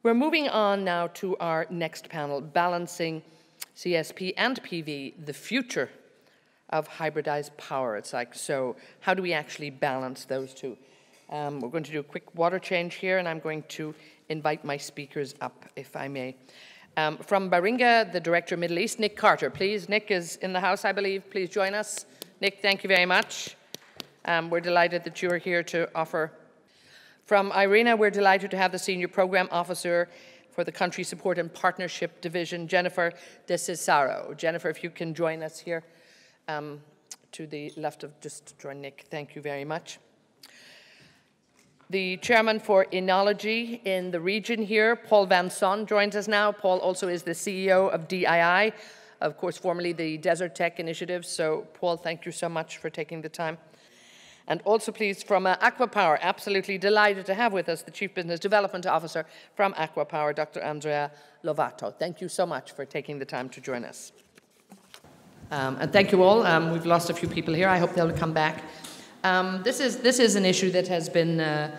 We're moving on now to our next panel, Balancing CSP and PV, the future of hybridized power. It's like, so how do we actually balance those two? We're going to do a quick water change here, and I'm going to invite my speakers up, if I may. From Baringa, the Director of Middle East, Nick Carter, please. Nick is in the house, I believe. Please join us. Nick, thank you very much. We're delighted that you're here to offer. From IRENA, we're delighted to have the Senior Programme Officer for the Country Support and Partnership Division, Jennifer De Cesaro. Jennifer, if you can join us here to the left of, just join Nick. Thank you very much. The Chairman for Enology in the region here, Paul Van Son, joins us now. Paul also is the CEO of DII, of course, formerly the Desert Tech Initiative. So, Paul, thank you so much for taking the time. And also, please, from Aqua Power, absolutely delighted to have with us the Chief Business Development Officer from Aqua Power, Dr. Andrea Lovato. Thank you so much for taking the time to join us. And thank you all. We've lost a few people here. I hope they'll come back. This is an issue that has been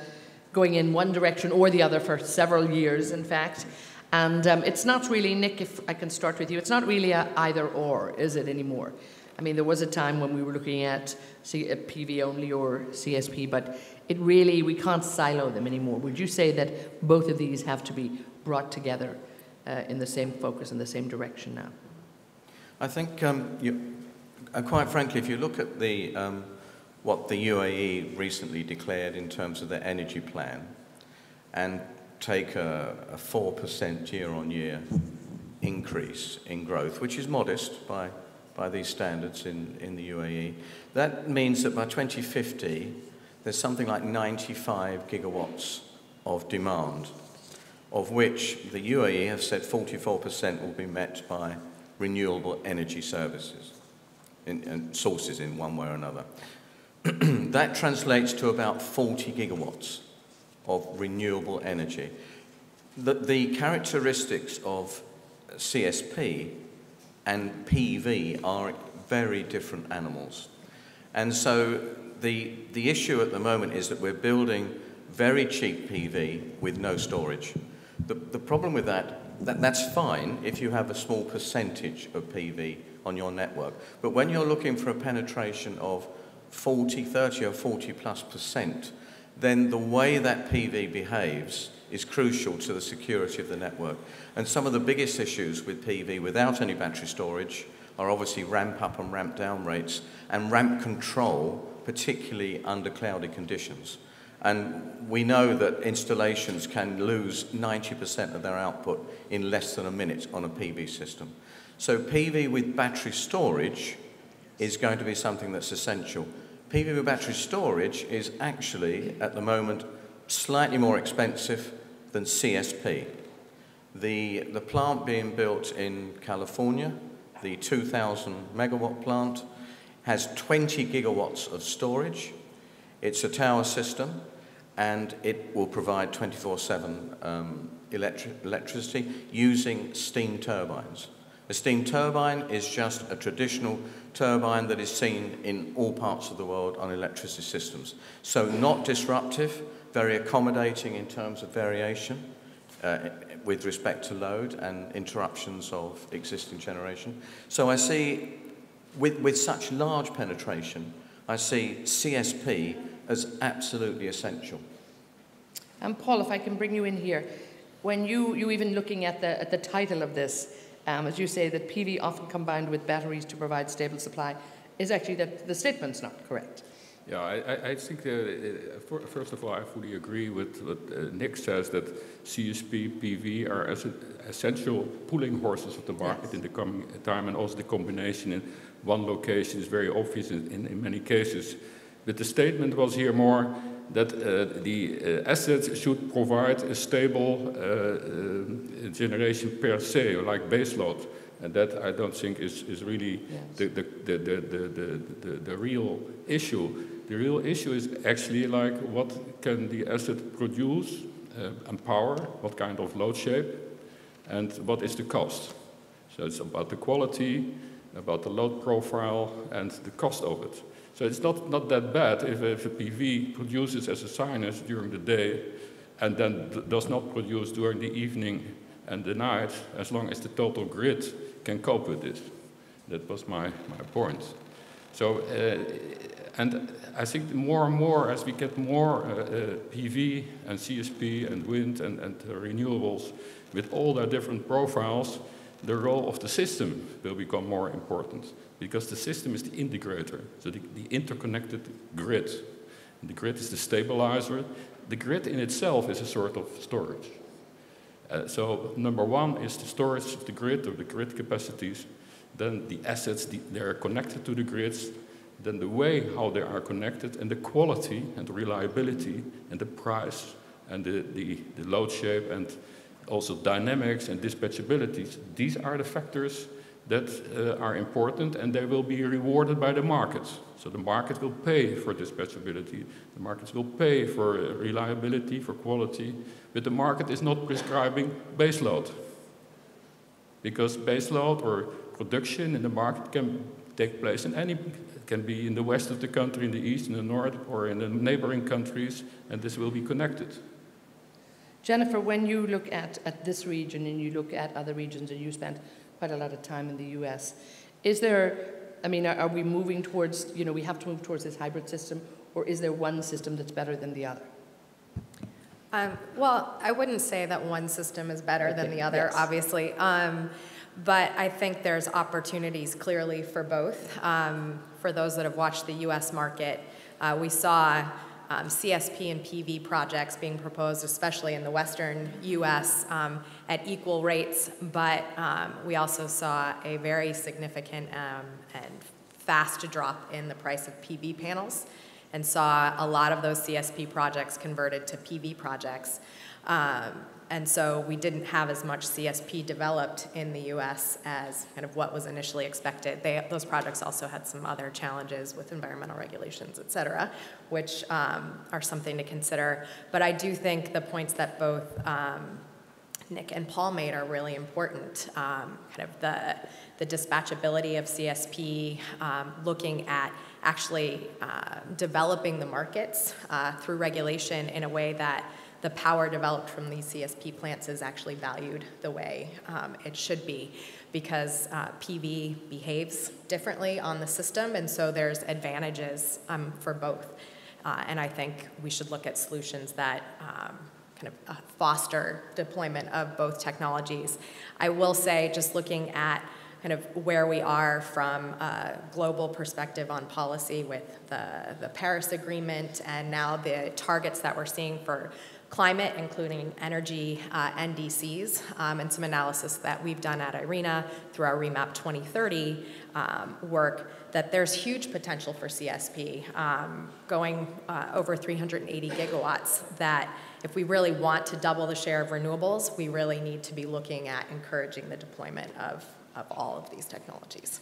going in one direction or the other for several years, in fact. And it's not really, Nick, if I can start with you, it's not really a either or, is it, anymore? I mean, there was a time when we were looking at PV only or CSP, but it really, we can't silo them anymore. Would you say that both of these have to be brought together in the same focus, in the same direction now? I think, quite frankly, if you look at the what the UAE recently declared in terms of their energy plan and take a 4% year-on-year increase in growth, which is modest by these standards in the UAE, that means that by 2050, there's something like 95 gigawatts of demand, of which the UAE have said 44% will be met by renewable energy services and sources in one way or another. That translates to about 40 gigawatts of renewable energy. The characteristics of CSP and PV are very different animals. And so the issue at the moment is that we're building very cheap PV with no storage. The problem with that's fine if you have a small percentage of PV on your network. But when you're looking for a penetration of 30 or 40+%, then the way that PV behaves is crucial to the security of the network. And some of the biggest issues with PV without any battery storage are obviously ramp up and ramp down rates and ramp control, particularly under cloudy conditions. And we know that installations can lose 90% of their output in less than a minute on a PV system. So PV with battery storage is going to be something that's essential. PV with battery storage is actually, at the moment, slightly more expensive than CSP. The plant being built in California, the 2,000 megawatt plant, has 20 gigawatts of storage. It's a tower system, and it will provide 24/7 electricity using steam turbines. A steam turbine is just a traditional turbine that is seen in all parts of the world on electricity systems. So not disruptive, very accommodating in terms of variation with respect to load and interruptions of existing generation. So I see, with such large penetration, I see CSP as absolutely essential. And Paul, if I can bring you in here, when you even looking at the title of this, as you say, that PV often combined with batteries to provide stable supply, is actually that the statement's not correct. Yeah, I think, first of all, I fully agree with what Nick says, that CSP, PV are essential pulling horses of the market in the coming time, and also the combination in one location is very obvious in many cases. But the statement was here more that the assets should provide a stable generation per se, or like baseload, and that I don't think is really the real issue. The real issue is actually like what can the asset produce and power, what kind of load shape, and what is the cost. So it's about the quality, about the load profile, and the cost of it. So it's not that bad if a PV produces as a sinus during the day and then does not produce during the evening and the night, as long as the total grid can cope with this. That was my point. So, and I think more and more, as we get more PV and CSP and wind and renewables with all their different profiles, the role of the system will become more important, because the system is the integrator, so the interconnected grid. The grid is the stabilizer. The grid in itself is a sort of storage. So number one is the storage of the grid, or the grid capacities. Then the assets, they are connected to the grids. Then the way how they are connected, and the quality and the reliability and the price and the load shape, and also dynamics and dispatchabilities. These are the factors that are important, and they will be rewarded by the markets. So the market will pay for dispatchability, the markets will pay for reliability, for quality, but the market is not prescribing baseload. Because baseload or production in the market can take place in any, it can be in the west of the country, in the east, in the north, or in the neighboring countries, and this will be connected. Jennifer, when you look at this region and you look at other regions, and you spent quite a lot of time in the US, is there, I mean, are we moving towards, you know, we have to move towards this hybrid system, or is there one system that's better than the other? Well, I wouldn't say that one system is better than the other, obviously. But I think there's opportunities clearly for both. For those that have watched the US market, we saw CSP and PV projects being proposed, especially in the western US, at equal rates, but we also saw a very significant and fast drop in the price of PV panels, and saw a lot of those CSP projects converted to PV projects. And so we didn't have as much CSP developed in the US as kind of what was initially expected. Those projects also had some other challenges with environmental regulations, et cetera, which are something to consider. But I do think the points that both Nick and Paul made are really important. Kind of the dispatchability of CSP, looking at actually developing the markets through regulation in a way that the power developed from these CSP plants is actually valued the way it should be, because PV behaves differently on the system, and so there's advantages for both. And I think we should look at solutions that kind of foster deployment of both technologies. I will say, just looking at kind of where we are from a global perspective on policy with the Paris Agreement, and now the targets that we're seeing for climate, including energy NDCs, and some analysis that we've done at IRENA through our Remap 2030 work, that there's huge potential for CSP, going over 380 gigawatts, that if we really want to double the share of renewables, we really need to be looking at encouraging the deployment of all of these technologies.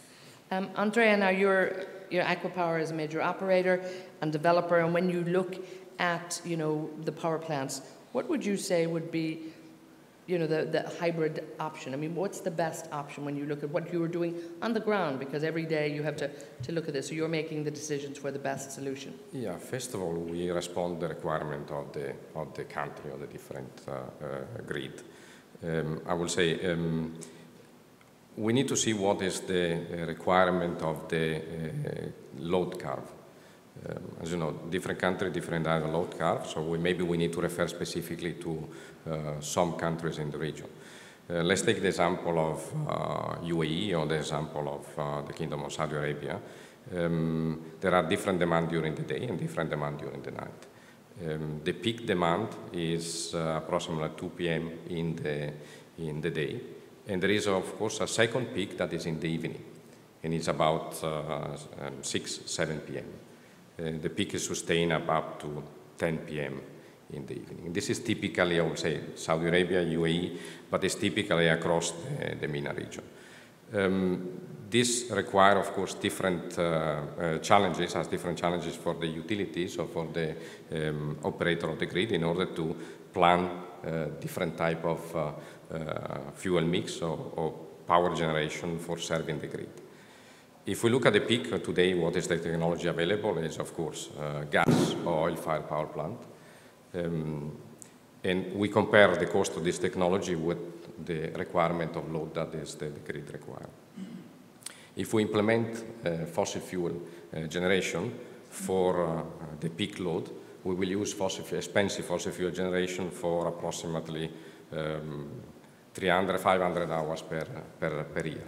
Andrea, now your Aquapower is a major operator and developer, and when you look at, you know, the power plants, what would you say would be, you know, the hybrid option? I mean, what's the best option when you look at what you are doing on the ground? Because every day you have to look at this, so you're making the decisions for the best solution. Yeah, first of all, we respond to the requirement of the country, or the different grid. I will say we need to see what is the requirement of the load curve. As you know, different countries, different load curve, so maybe we need to refer specifically to some countries in the region. Let's take the example of UAE, or the example of the Kingdom of Saudi Arabia. There are different demand during the day and different demand during the night. The peak demand is approximately 2 p.m. in the day, and there is, of course, a second peak that is in the evening, and it's about 6, 7 p.m. The peak is sustained up to 10 p.m. in the evening. This is typically, I would say, Saudi Arabia, UAE, but it's typically across the MENA region. This requires, of course, different challenges, has different challenges for the utilities or for the operator of the grid, in order to plan different type of fuel mix or power generation for serving the grid. If we look at the peak today, what is the technology available is, of course, gas or oil-fired power plant. And we compare the cost of this technology with the requirement of load that is the grid requires. If we implement fossil fuel generation for the peak load, we will use expensive fossil fuel generation for approximately 300, 500 hours per year.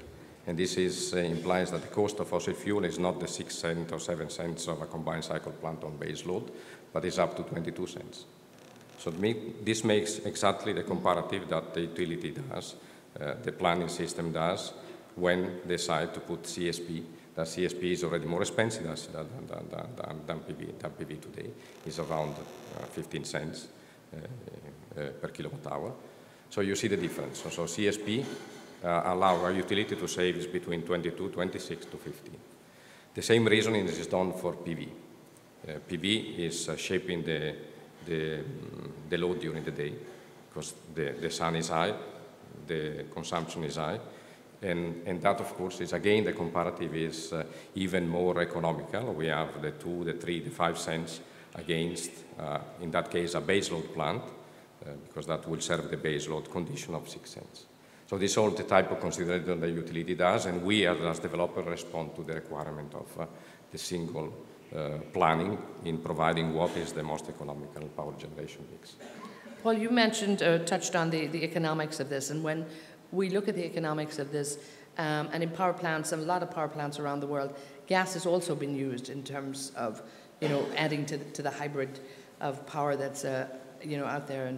And this implies that the cost of fossil fuel is not the 6 cents or 7 cents of a combined cycle plant on base load, but is up to 22 cents. So this makes exactly the comparative that the utility does, the planning system does, when they decide to put CSP. That CSP is already more expensive than PV today. It's around 15 cents per kilowatt hour. So you see the difference. So CSP allow our utility to save is between 22, 26 to 15. The same reasoning is done for PV. PV is shaping the load during the day because the sun is high, the consumption is high, and that, of course, is again the comparative is even more economical. We have the 2, the 3, the 5 cents against, in that case, a base load plant because that will serve the base load condition of 6 cents. So this is all the type of consideration the utility does, and we as developers respond to the requirement of the single planning in providing what is the most economical power generation mix. Paul, you mentioned, touched on the economics of this, and when we look at the economics of this, and in power plants, and a lot of power plants around the world, gas has also been used in terms of, adding to the hybrid of power that's, out there.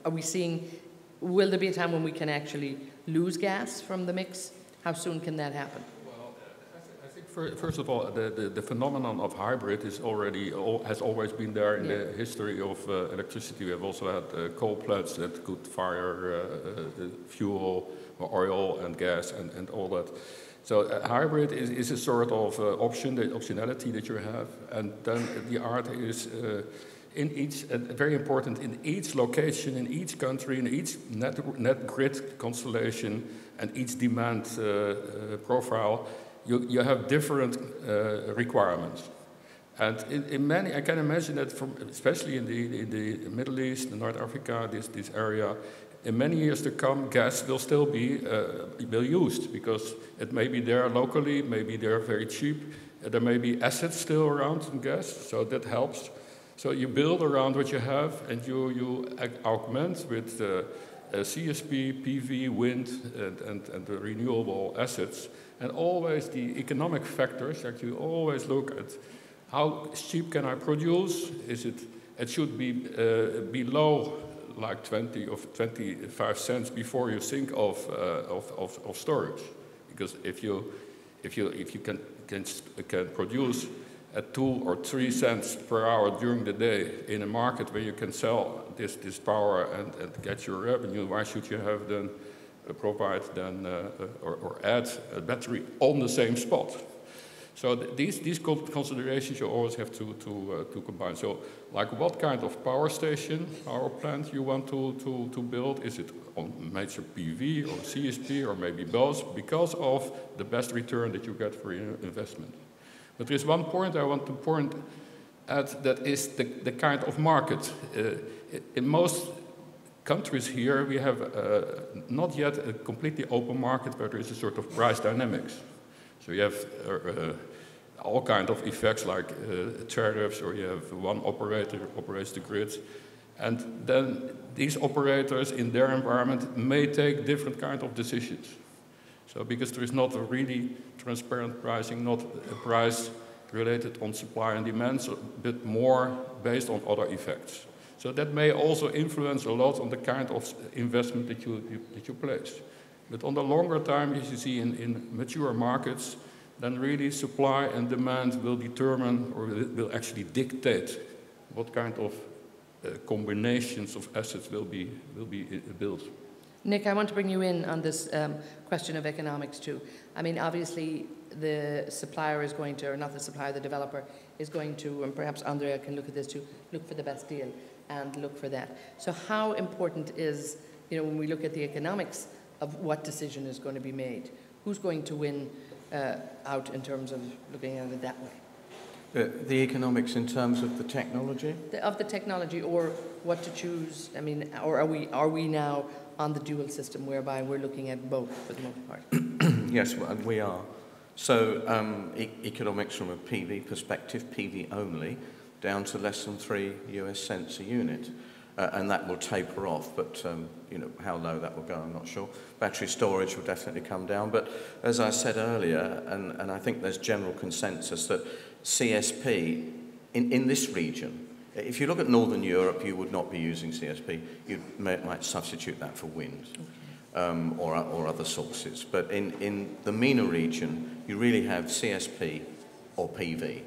Are we seeing, will there be a time when we can actually lose gas from the mix? How soon can that happen? First of all, the phenomenon of hybrid has always been there in the history of electricity. We have also had coal plants that could fire fuel, or oil and gas and all that. So hybrid is a sort of option, the optionality that you have. And then the art is in each, very important, in each location, in each country, in each net grid constellation and each demand profile, you have different requirements. And in many, I can imagine that especially in the Middle East, North Africa, this area, in many years to come, gas will still be used because it may be there locally, maybe they're very cheap. There may be assets still around in gas, so that helps. So you build around what you have and you augment with CSP, PV, wind, and the renewable assets. And always the economic factors that you always look at. How cheap can I produce? It should be below like 20 or 25 cents before you think of storage. Because if you can produce at 2 or 3 cents per hour during the day in a market where you can sell this power and get your revenue, why should you have then provide then or add a battery on the same spot? So these considerations you always have to combine. So like what kind of power station, power plant you want to build? Is it on major PV or CSP or maybe both? Because of the best return that you get for your investment. But there is one point I want to point at that is the kind of market. In most countries here, we have not yet a completely open market where there is a sort of price dynamics. So you have all kinds of effects like tariffs, or you have one operator who operates the grids. And then these operators in their environment may take different kinds of decisions. So because there is not a really transparent pricing, not a price related on supply and demand, but more based on other effects. So that may also influence a lot on the kind of investment that you place. But on the longer time, as you see in mature markets, then really supply and demand will determine or will actually dictate what kind of combinations of assets will be built. Nick, I want to bring you in on this question of economics too. I mean, obviously the supplier is going to, or not the supplier, the developer is going to, and perhaps Andrea can look at this too, look for the best deal and look for that. So how important is, when we look at the economics of what decision is going to be made, who's going to win out in terms of looking at it that way? The economics in terms of the technology? Of the technology, or what to choose? I mean, or are we now on the dual system whereby we're looking at both for the most part? Yes, we are. So economics from a PV perspective, PV only, down to less than 3 US cents a unit. And that will taper off, but you know, how low that will go, I'm not sure. Battery storage will definitely come down, but as I said earlier, and I think there's general consensus that CSP in this region, if you look at Northern Europe, you would not be using CSP. You might substitute that for wind or other sources. But in the MENA region, you really have CSP or PV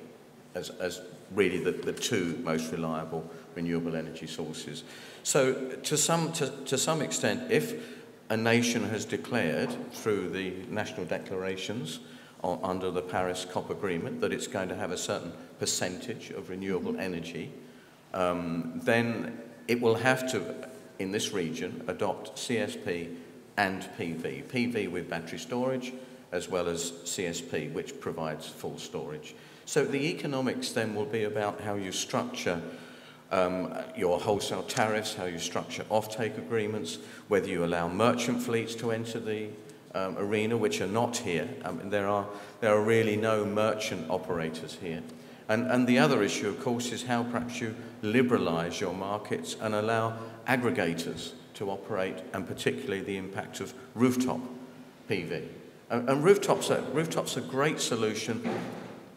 as really the two most reliable renewable energy sources. So to some extent, if a nation has declared through the national declarations under the Paris COP agreement that it's going to have a certain percentage of renewable energy, then it will have to, in this region, adopt CSP and PV. PV with battery storage, as well as CSP, which provides full storage. So the economics then will be about how you structure your wholesale tariffs, how you structure offtake agreements, whether you allow merchant fleets to enter the arena, which are not here. I mean, there are really no merchant operators here. And the other issue, of course, is how perhaps you liberalise your markets and allow aggregators to operate, and particularly the impact of rooftop PV. And rooftops are a great solution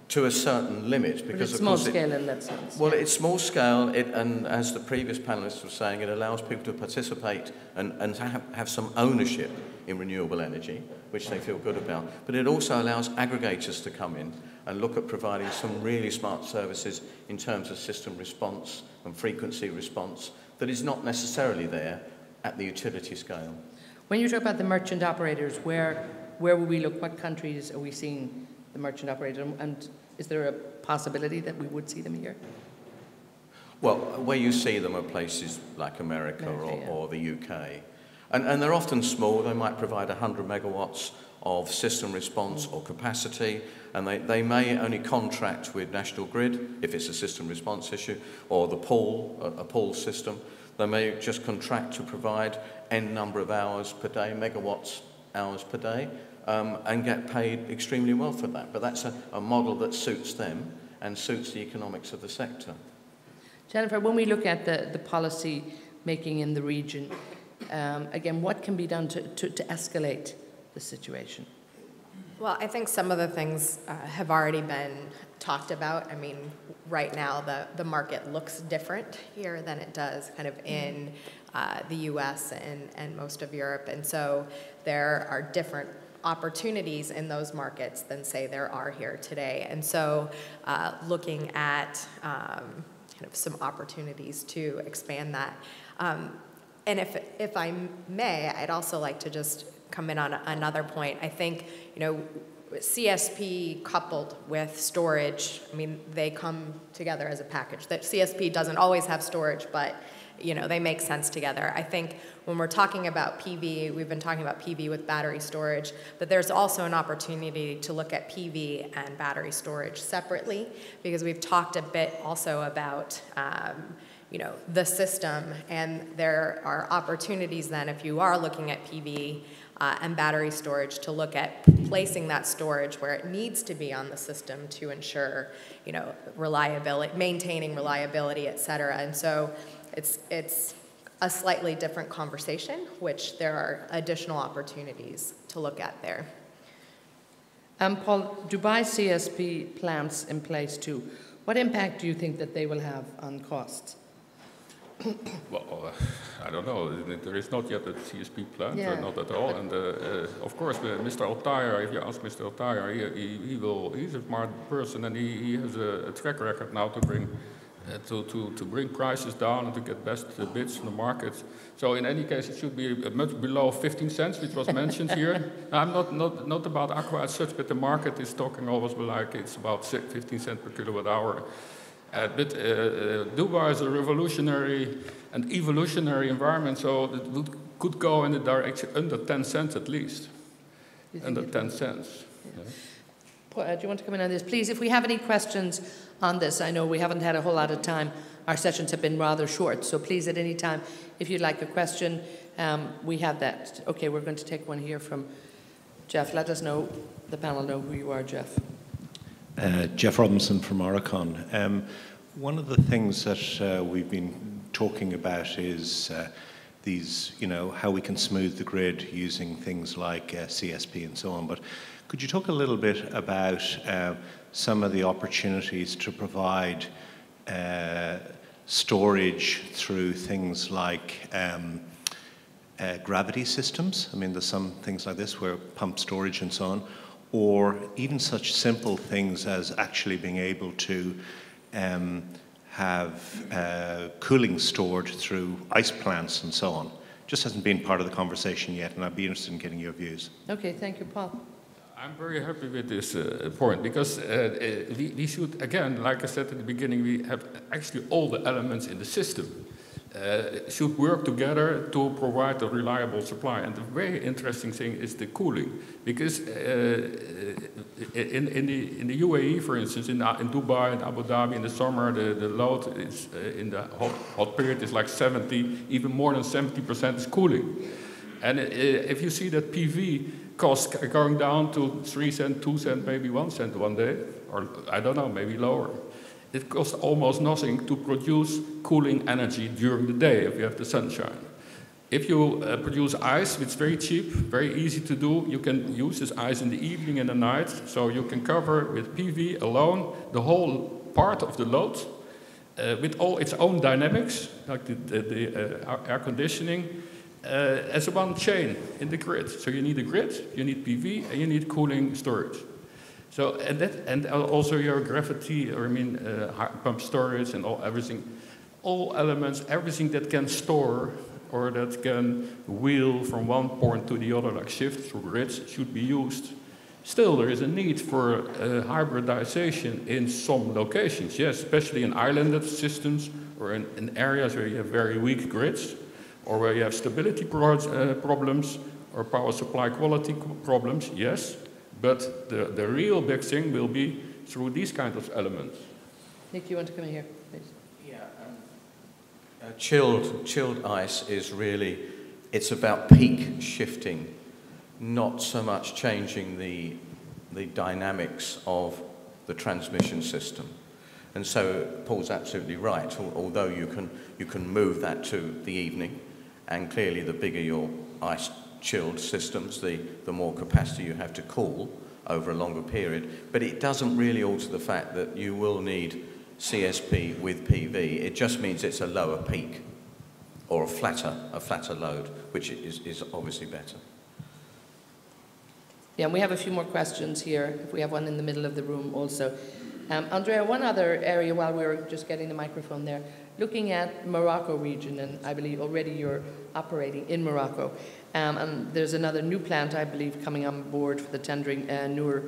to a certain limit, because but it's small scale in that sense. Well, it's small scale, and as the previous panelists were saying, it allows people to participate and have some ownership in renewable energy, which they feel good about. But it also allows aggregators to come in and look at providing some really smart services in terms of system response and frequency response that is not necessarily there at the utility scale. When you talk about the merchant operators, where will we look? What countries are we seeing the merchant operators, and is there a possibility that we would see them here? Well, where you see them are places like America or the UK. And they're often small. They might provide 100 megawatts of system response or capacity, and they may only contract with National Grid if it's a system response issue, or the pool, a pool system. They may just contract to provide N number of hours per day, megawatts hours per day, and get paid extremely well for that. But that's a model that suits them and suits the economics of the sector. Jennifer, when we look at the policy making in the region, again, what can be done to escalate the situation? Well, I think some of the things have already been talked about. I mean, right now the market looks different here than it does kind of in the US and most of Europe. And so there are different opportunities in those markets than, say, there are here today. And so looking at kind of some opportunities to expand that. And if I may, I'd also like to just come in on another point. I think, CSP coupled with storage, I mean, they come together as a package. That CSP doesn't always have storage, but they make sense together. I think when we're talking about PV, we've been talking about PV with battery storage, but there's also an opportunity to look at PV and battery storage separately, because we've talked a bit also about the system, and there are opportunities then, if you are looking at PV and battery storage, to look at placing that storage where it needs to be on the system to ensure, reliability, maintaining reliability, et cetera. And so it's a slightly different conversation, which there are additional opportunities to look at there. Paul, Dubai CSP plants in place too. What impact do you think that they will have on costs? Well, I don't know. There is not yet a CSP plant, not at all. And of course, Mr. Altair, if you ask Mr. Altair, he's a smart person, and he has a track record now to bring prices down and to get best bids in the market. So in any case, it should be much below 15 cents, which was mentioned here. I'm not about Aqua as such, but the market is talking always like it's about 15 cents per kilowatt hour. But Dubai is a revolutionary and evolutionary environment, so it could go in the direction under 10 cents at least. Under 10 cents. Yeah. Do you want to come in on this? Please, if we have any questions on this, I know we haven't had a whole lot of time. Our sessions have been rather short, so please at any time, if you'd like a question, we have that. Okay, we're going to take one here from Jeff. Let us know, the panel know who you are, Jeff. Jeff Robinson from Oricon. One of the things that we've been talking about is these, how we can smooth the grid using things like CSP and so on. But could you talk a little bit about some of the opportunities to provide storage through things like gravity systems? I mean, there's some things like this where pump storage and so on, or even such simple things as actually being able to have cooling stored through ice plants and so on. Just hasn't been part of the conversation yet, and I'd be interested in getting your views. Okay, thank you, Paul. I'm very happy with this point, because we should, again, like I said at the beginning, we have actually all the elements in the system should work together to provide a reliable supply. And the very interesting thing is the cooling, because in the UAE, for instance, in Dubai and Abu Dhabi in the summer, the load is in the hot period is like 70, even more than 70% is cooling. And if you see that PV costs are going down to 3 cents, 2 cents, maybe 1 cent one day, or I don't know, maybe lower. It costs almost nothing to produce cooling energy during the day if you have the sunshine. If you produce ice, it's very cheap, very easy to do. You can use this ice in the evening and the night, so you can cover with PV alone the whole part of the load with all its own dynamics, like the air conditioning, as a one chain in the grid. So you need a grid, you need PV, and you need cooling storage. So and also your gravity, or pump storage and everything, all elements, everything that can store or that can wheel from one point to the other, like shift through grids, should be used. Still, there is a need for hybridization in some locations, yes, especially in islanded systems or in areas where you have very weak grids, or where you have stability problems or power supply quality problems, yes. But the real big thing will be through these kinds of elements. Nick, you want to come in here, please? Yeah, chilled ice is really, it's about peak shifting, not so much changing the dynamics of the transmission system. And so Paul's absolutely right, although you can move that to the evening, and clearly the bigger your ice chilled systems, the more capacity you have to cool over a longer period. But it doesn't really alter the fact that you will need CSP with PV. It just means it's a lower peak or a flatter load, which is obviously better. Yeah, and we have a few more questions here, if we have one in the middle of the room also. Andrea, one other area while we're just getting the microphone there, looking at Morocco region, and I believe already you're operating in Morocco. And there's another new plant, I believe, coming on board for the tendering, Noor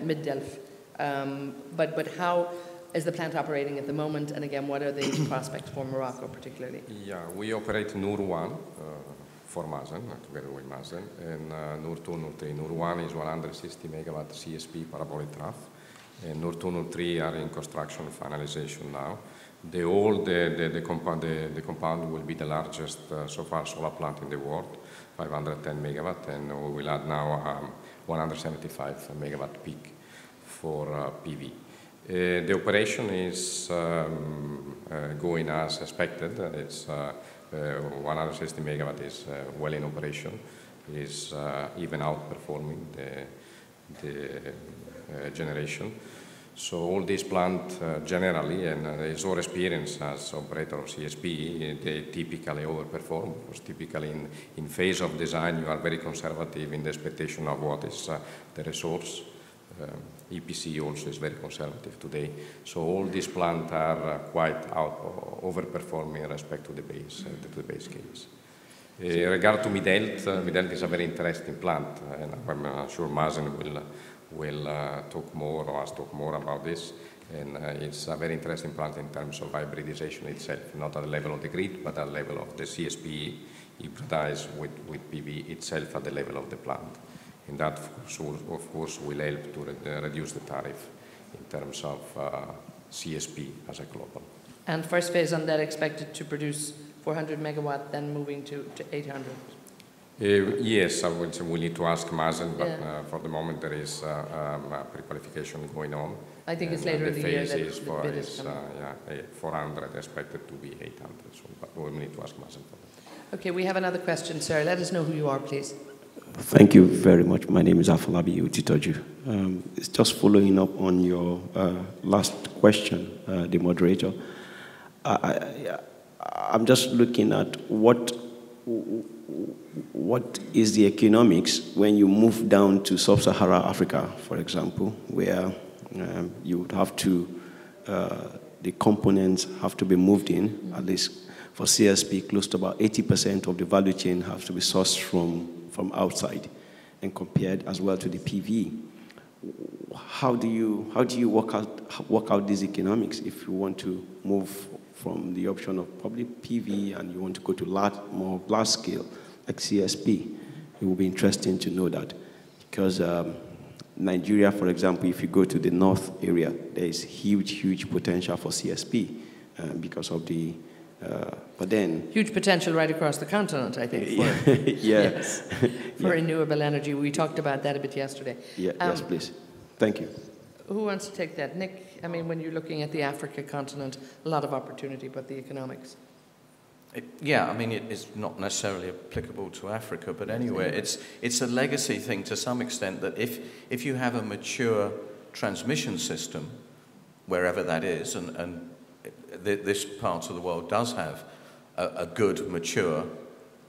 Mid-Delf. But how is the plant operating at the moment? And again, what are the prospects for Morocco particularly? Yeah, we operate Noor 1 for Mazen, together with Mazen, and Noor 2, Noor 3. Noor 1 is 160 megawatt CSP parabolic trough, and Noor 2, Noor 3 are in construction finalization now. The compound will be the largest so far solar plant in the world, 510 megawatt, and we will add now 175 megawatt peak for PV. The operation is going as expected. It's 160 megawatt is well in operation, is even outperforming the generation. So all these plants generally, and it's our experience as operator of CSP, they typically overperform, because typically in phase of design you are very conservative in the expectation of what is the resource. EPC also is very conservative today. So all these plants are quite overperforming in respect to the base case. In regard to Mid-Delf, Mid-Delf is a very interesting plant, and I'm sure Mazen will talk more or us talk more about this. And it's a very interesting plant in terms of hybridization itself, not at the level of the grid, but at the level of the CSP hybridized with PV itself at the level of the plant. And that, of course, will help to reduce the tariff in terms of CSP as a global. And first phase on that expected to produce 400 megawatt, then moving to 800? Yes, I would say we need to ask Mazen, but for the moment there is pre-qualification going on. I think it's later in the year that the phase the bid is coming. 400 expected to be 800, so, but we need to ask Mazen for that. Okay, we have another question, sir. Let us know who you are, please. Thank you very much. My name is Afolabi Utitoju. It's just following up on your last question, the moderator. I'm just looking at what is the economics when you move down to sub-Saharan Africa, for example, where you would have to, the components have to be moved in, at least for CSP, close to about 80% of the value chain has to be sourced from outside and compared as well to the PV. How do you work out these economics if you want to move from the option of probably PV and you want to go to more large scale like CSP? It will be interesting to know that, because Nigeria, for example, if you go to the north area, there is huge potential for CSP because of the but then huge potential right across the continent, I think. For, yes, for renewable energy. We talked about that a bit yesterday. Yes, please. Thank you. Who wants to take that? Nick, I mean, when you're looking at the Africa continent, a lot of opportunity, but the economics. Yeah, I mean, it's not necessarily applicable to Africa, but anywhere. It's a legacy thing to some extent, that if you have a mature transmission system, wherever that is, and this part of the world does have a good, mature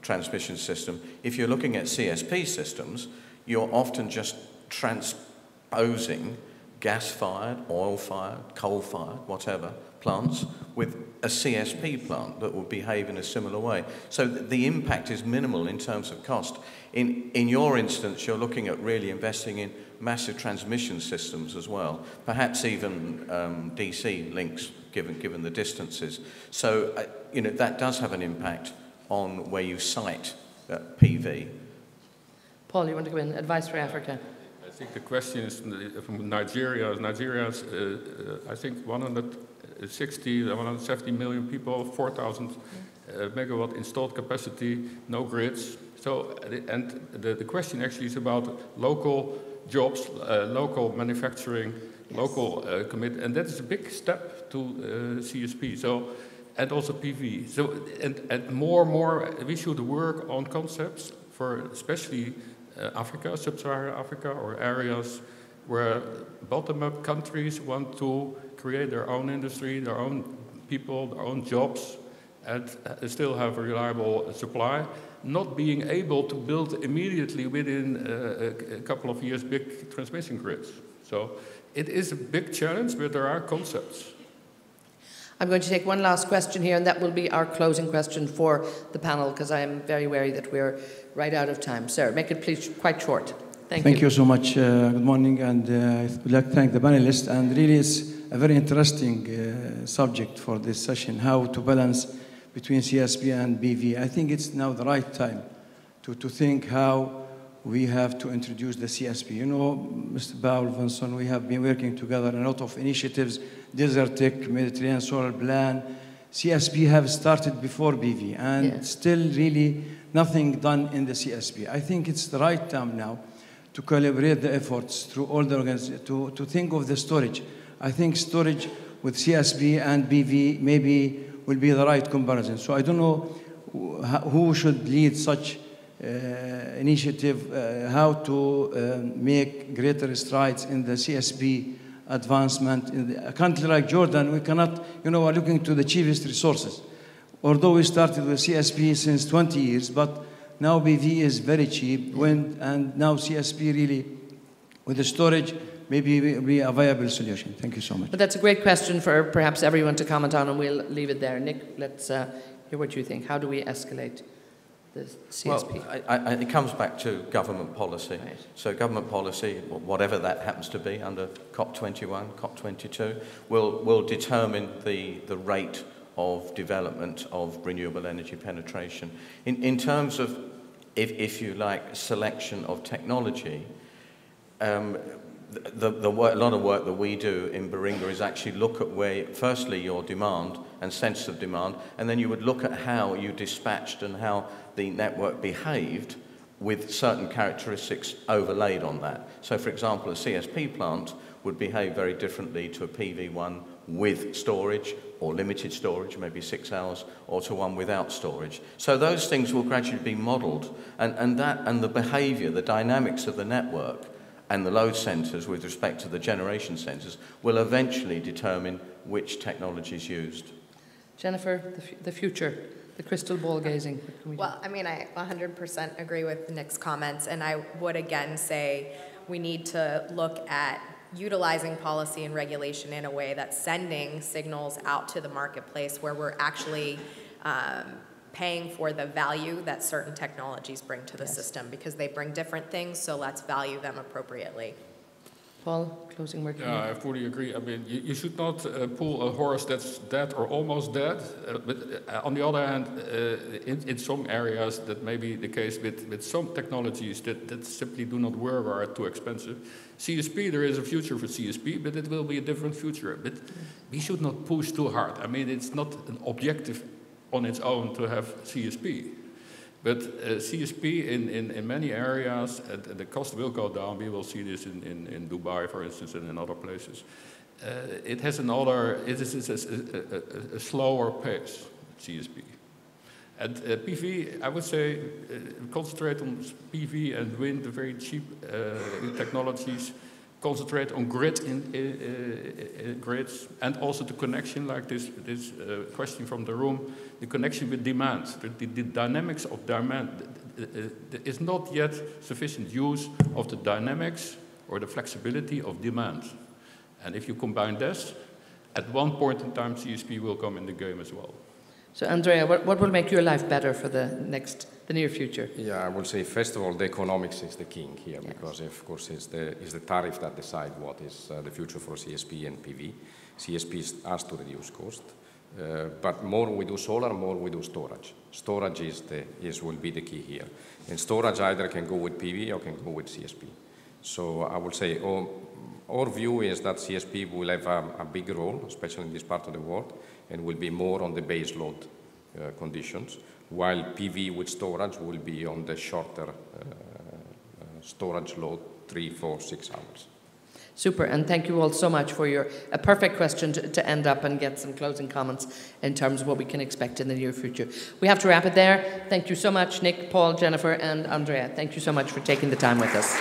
transmission system, if you're looking at CSP systems, you're often just transposing gas-fired, oil-fired, coal-fired, whatever, plants with a CSP plant that will behave in a similar way. So the impact is minimal in terms of cost. In your instance, you're looking at really investing in massive transmission systems as well, perhaps even DC links, given the distances. So, that does have an impact on where you site PV. Paul, you want to go in? Advice for Africa? I think the question is from Nigeria. Nigeria's, I think, 170 million people, 4,000 megawatt installed capacity, no grids. So, and the question actually is about local jobs, local manufacturing, local commit, and that is a big step to CSP. So, and also PV. So, and more, we should work on concepts for especially Africa, sub-Saharan Africa, or areas where bottom-up countries want to create their own industry, their own people, their own jobs, and still have a reliable supply, not being able to build immediately within a couple of years big transmission grids. So it is a big challenge, but there are concepts. I'm going to take one last question here, and that will be our closing question for the panel, because I am very wary that we're right out of time. Sir, make it please quite short. Thank you so much. Good morning, and I would like to thank the panelists. And really, it's a very interesting subject for this session, how to balance between CSP and PV. I think it's now the right time to think how we have to introduce the CSP. You know, Mr. Paul Vinson, we have been working together on a lot of initiatives, Desert Tech, Mediterranean Solar Plan. CSP have started before PV, and still really nothing done in the CSP. I think it's the right time now to calibrate the efforts through all the organizations, to think of the storage. I think storage with CSP and PV maybe will be the right comparison. So I don't know who should lead such initiative, how to make greater strides in the CSP advancement. In a country like Jordan, we cannot, we're looking to the cheapest resources. Although we started with CSP since 20 years, but now PV is very cheap, and now CSP really, with the storage, maybe will be a viable solution. Thank you so much. But that's a great question for perhaps everyone to comment on, and we'll leave it there. Nick, let's hear what you think. How do we escalate the CSP? Well, it comes back to government policy. Right. So government policy, whatever that happens to be under COP21, COP22, will determine the rate of development of renewable energy penetration. In terms of if you like, selection of technology. A lot of work that we do in Baringa is actually look at where, firstly, your demand and sense of demand, and then you would look at how you dispatched and how the network behaved with certain characteristics overlaid on that. So, for example, a CSP plant would behave very differently to a PV one with storage or limited storage, maybe 6 hours, or to one without storage. So those things will gradually be modelled, and the behaviour, the dynamics of the network and the load centres with respect to the generation centres will eventually determine which technology is used. Jennifer, the future, the crystal ball gazing. Well, I mean, I 100% agree with Nick's comments, and I would again say we need to look at utilizing policy and regulation in a way that's sending signals out to the marketplace where we're actually paying for the value that certain technologies bring to the system, because they bring different things, so let's value them appropriately. Paul, closing word. Yeah, I fully agree. I mean, you should not pull a horse that's dead or almost dead. But on the other hand, in some areas that may be the case with some technologies that simply do not work or are too expensive. CSP, there is a future for CSP, but it will be a different future. But we should not push too hard. I mean, it's not an objective on its own to have CSP. But CSP in many areas, the cost will go down. We will see this in Dubai, for instance, and in other places. It is a slower pace, CSP. And PV, I would say, concentrate on PV and wind, the very cheap technologies. Concentrate on grids, and also the connection, like this question from the room, the connection with demand. The dynamics of demand is not yet sufficient use of the dynamics or the flexibility of demand. And if you combine this, at one point in time, CSP will come in the game as well. So, Andrea, what will make your life better for the near future? Yeah, I would say, first of all, the economics is the king here, yes. Because, of course, it's the tariff that decide what is the future for CSP and PV. CSP has to reduce cost, but more we do solar, more we do storage. Storage will be the key here. And storage either can go with PV or can go with CSP. So I would say our view is that CSP will have a big role, especially in this part of the world, and will be more on the base load conditions, while PV with storage will be on the shorter storage load, 3, 4, 6 hours. Super, and thank you all so much for a perfect question to end up and get some closing comments in terms of what we can expect in the near future. We have to wrap it there. Thank you so much, Nick, Paul, Jennifer, and Andrea. Thank you so much for taking the time with us.